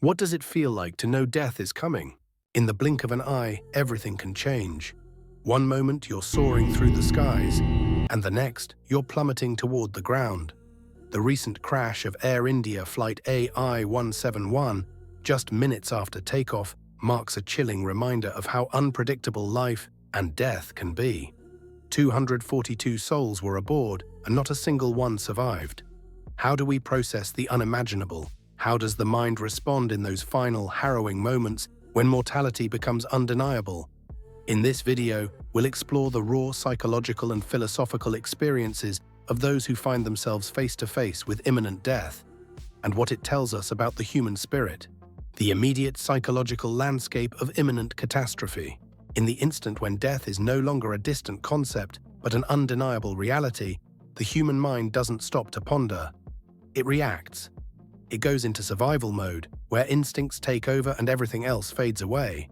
What does it feel like to know death is coming? In the blink of an eye, everything can change. One moment you're soaring through the skies, and the next you're plummeting toward the ground. The recent crash of Air India Flight AI171, just minutes after takeoff, marks a chilling reminder of how unpredictable life and death can be. 242 souls were aboard, and not a single one survived. How do we process the unimaginable? How does the mind respond in those final, harrowing moments when mortality becomes undeniable? In this video, we'll explore the raw psychological and philosophical experiences of those who find themselves face-to-face with imminent death, and what it tells us about the human spirit. The immediate psychological landscape of imminent catastrophe. In the instant when death is no longer a distant concept, but an undeniable reality, the human mind doesn't stop to ponder. It reacts. It goes into survival mode, where instincts take over and everything else fades away.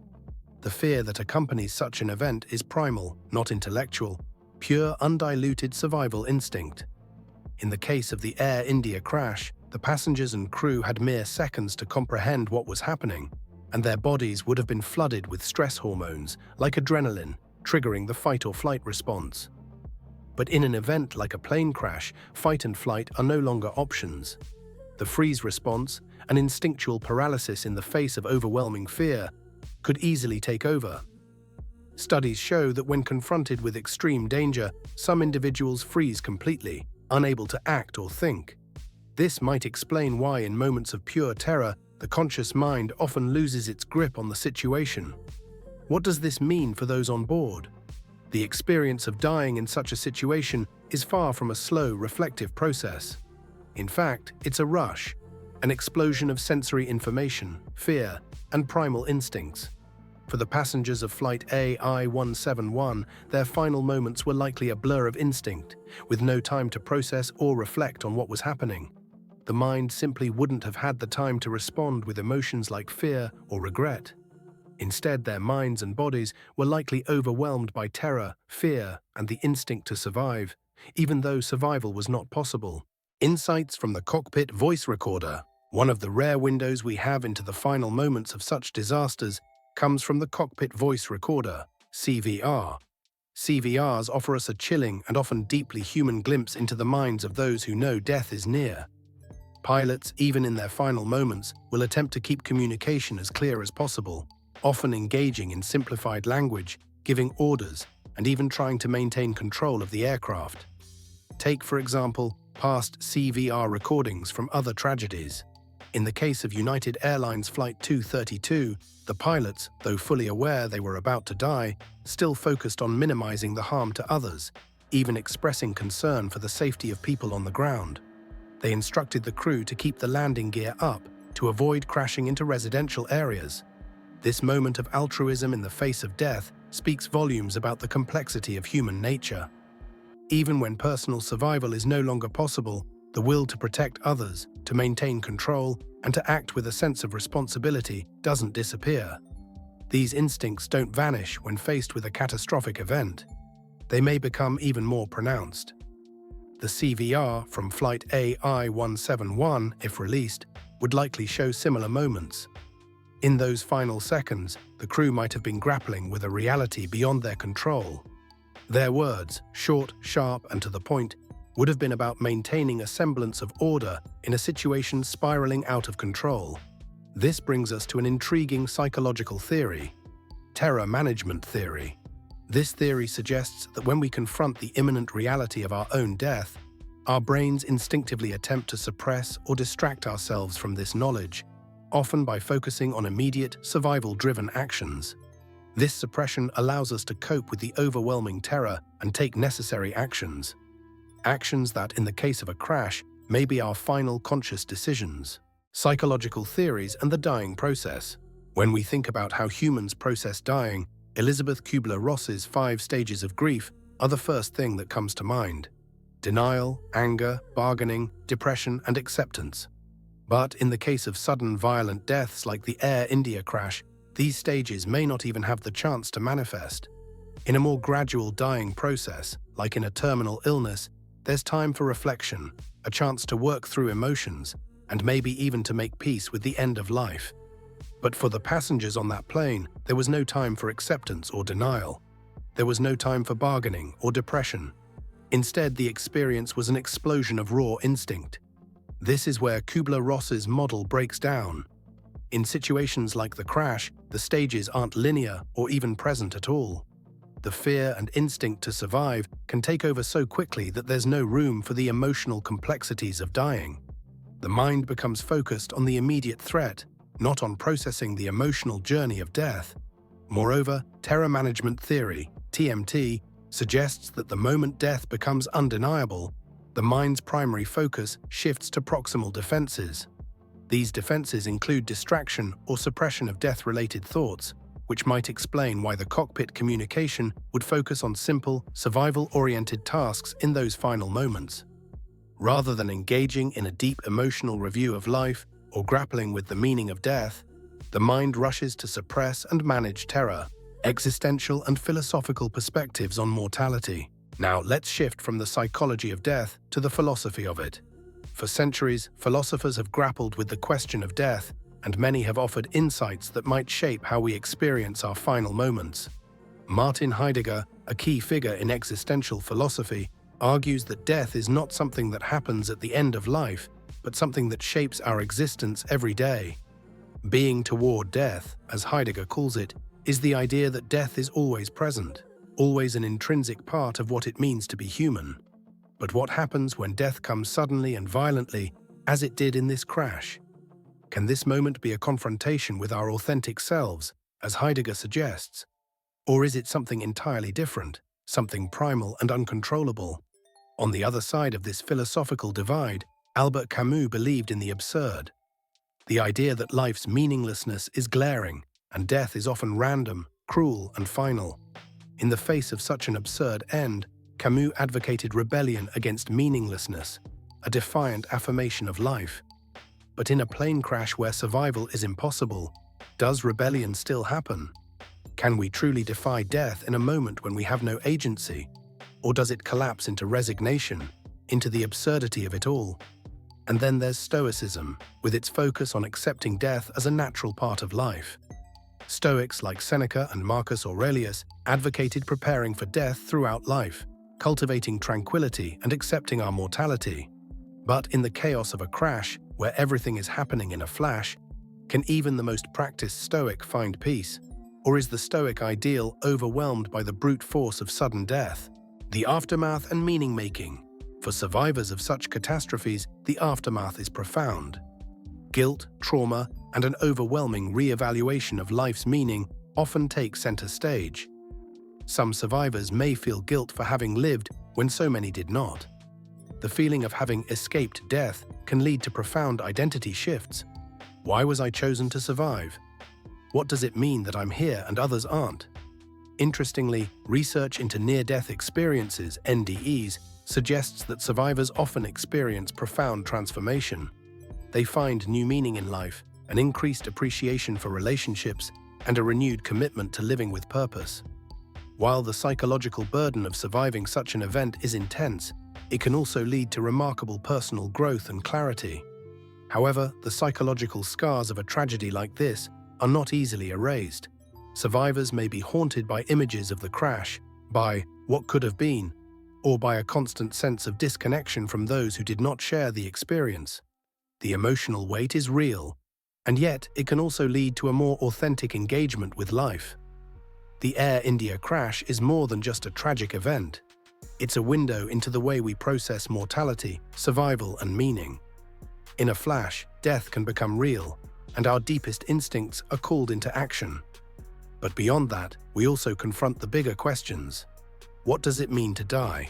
The fear that accompanies such an event is primal, not intellectual, pure, undiluted survival instinct. In the case of the Air India crash, the passengers and crew had mere seconds to comprehend what was happening, and their bodies would have been flooded with stress hormones, like adrenaline, triggering the fight-or-flight response. But in an event like a plane crash, fight and flight are no longer options. The freeze response, an instinctual paralysis in the face of overwhelming fear, could easily take over. Studies show that when confronted with extreme danger, some individuals freeze completely, unable to act or think. This might explain why in moments of pure terror, the conscious mind often loses its grip on the situation. What does this mean for those on board? The experience of dying in such a situation is far from a slow, reflective process. In fact, it's a rush, an explosion of sensory information, fear, and primal instincts. For the passengers of Flight AI171, their final moments were likely a blur of instinct, with no time to process or reflect on what was happening. The mind simply wouldn't have had the time to respond with emotions like fear or regret. Instead, their minds and bodies were likely overwhelmed by terror, fear, and the instinct to survive, even though survival was not possible. Insights from the cockpit voice recorder. One of the rare windows we have into the final moments of such disasters comes from the cockpit voice recorder, CVR. CVRs offer us a chilling and often deeply human glimpse into the minds of those who know death is near. Pilots, even in their final moments, will attempt to keep communication as clear as possible, often engaging in simplified language, giving orders, and even trying to maintain control of the aircraft. Take, for example, past CVR recordings from other tragedies. In the case of United Airlines Flight 232, the pilots, though fully aware they were about to die, still focused on minimizing the harm to others, even expressing concern for the safety of people on the ground. They instructed the crew to keep the landing gear up to avoid crashing into residential areas. This moment of altruism in the face of death speaks volumes about the complexity of human nature. Even when personal survival is no longer possible, the will to protect others, to maintain control, and to act with a sense of responsibility doesn't disappear. These instincts don't vanish when faced with a catastrophic event. They may become even more pronounced. The CVR from Flight AI171, if released, would likely show similar moments. In those final seconds, the crew might have been grappling with a reality beyond their control. Their words, short, sharp, and to the point, would have been about maintaining a semblance of order in a situation spiraling out of control. This brings us to an intriguing psychological theory, terror management theory. This theory suggests that when we confront the imminent reality of our own death, our brains instinctively attempt to suppress or distract ourselves from this knowledge, often by focusing on immediate, survival-driven actions. This suppression allows us to cope with the overwhelming terror and take necessary actions. Actions that, in the case of a crash, may be our final conscious decisions. Psychological theories and the dying process. When we think about how humans process dying, Elizabeth Kubler-Ross's 5 stages of grief are the first thing that comes to mind. Denial, anger, bargaining, depression, and acceptance. But in the case of sudden violent deaths like the Air India crash, these stages may not even have the chance to manifest. In a more gradual dying process, like in a terminal illness, there's time for reflection, a chance to work through emotions, and maybe even to make peace with the end of life. But for the passengers on that plane, there was no time for acceptance or denial. There was no time for bargaining or depression. Instead, the experience was an explosion of raw instinct. This is where Kubler-Ross's model breaks down. In situations like the crash, the stages aren't linear or even present at all. The fear and instinct to survive can take over so quickly that there's no room for the emotional complexities of dying. The mind becomes focused on the immediate threat, not on processing the emotional journey of death. Moreover, terror management theory, TMT, suggests that the moment death becomes undeniable, the mind's primary focus shifts to proximal defenses. These defenses include distraction or suppression of death-related thoughts, which might explain why the cockpit communication would focus on simple, survival-oriented tasks in those final moments. Rather than engaging in a deep emotional review of life or grappling with the meaning of death, the mind rushes to suppress and manage terror, existential and philosophical perspectives on mortality. Now, let's shift from the psychology of death to the philosophy of it. For centuries, philosophers have grappled with the question of death, and many have offered insights that might shape how we experience our final moments. Martin Heidegger, a key figure in existential philosophy, argues that death is not something that happens at the end of life, but something that shapes our existence every day. Being toward death, as Heidegger calls it, is the idea that death is always present, always an intrinsic part of what it means to be human. But what happens when death comes suddenly and violently, as it did in this crash? Can this moment be a confrontation with our authentic selves, as Heidegger suggests? Or is it something entirely different, something primal and uncontrollable? On the other side of this philosophical divide, Albert Camus believed in the absurd. The idea that life's meaninglessness is glaring, and death is often random, cruel, and final. In the face of such an absurd end, Camus advocated rebellion against meaninglessness, a defiant affirmation of life. But in a plane crash where survival is impossible, does rebellion still happen? Can we truly defy death in a moment when we have no agency? Or does it collapse into resignation, into the absurdity of it all? And then there's Stoicism, with its focus on accepting death as a natural part of life. Stoics like Seneca and Marcus Aurelius advocated preparing for death throughout life, cultivating tranquility and accepting our mortality. But in the chaos of a crash, where everything is happening in a flash, can even the most practiced Stoic find peace? Or is the Stoic ideal overwhelmed by the brute force of sudden death? The aftermath and meaning-making. For survivors of such catastrophes, the aftermath is profound. Guilt, trauma, and an overwhelming re-evaluation of life's meaning often take center stage. Some survivors may feel guilt for having lived when so many did not. The feeling of having escaped death can lead to profound identity shifts. Why was I chosen to survive? What does it mean that I'm here and others aren't? Interestingly, research into near-death experiences, NDEs, suggests that survivors often experience profound transformation. They find new meaning in life, an increased appreciation for relationships, and a renewed commitment to living with purpose. While the psychological burden of surviving such an event is intense, it can also lead to remarkable personal growth and clarity. However, the psychological scars of a tragedy like this are not easily erased. Survivors may be haunted by images of the crash, by what could have been, or by a constant sense of disconnection from those who did not share the experience. The emotional weight is real, and yet it can also lead to a more authentic engagement with life. The Air India crash is more than just a tragic event. It's a window into the way we process mortality, survival, and meaning. In a flash, death can become real, and our deepest instincts are called into action. But beyond that, we also confront the bigger questions. What does it mean to die?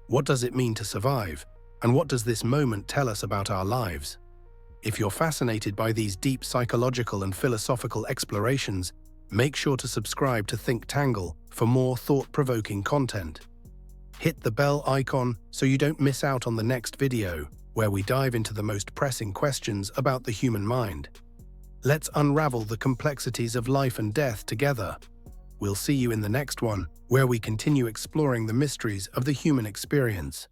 What does it mean to survive? And what does this moment tell us about our lives? If you're fascinated by these deep psychological and philosophical explorations, make sure to subscribe to Think Tangle for more thought-provoking content. Hit the bell icon so you don't miss out on the next video, where we dive into the most pressing questions about the human mind. Let's unravel the complexities of life and death together. We'll see you in the next one, where we continue exploring the mysteries of the human experience.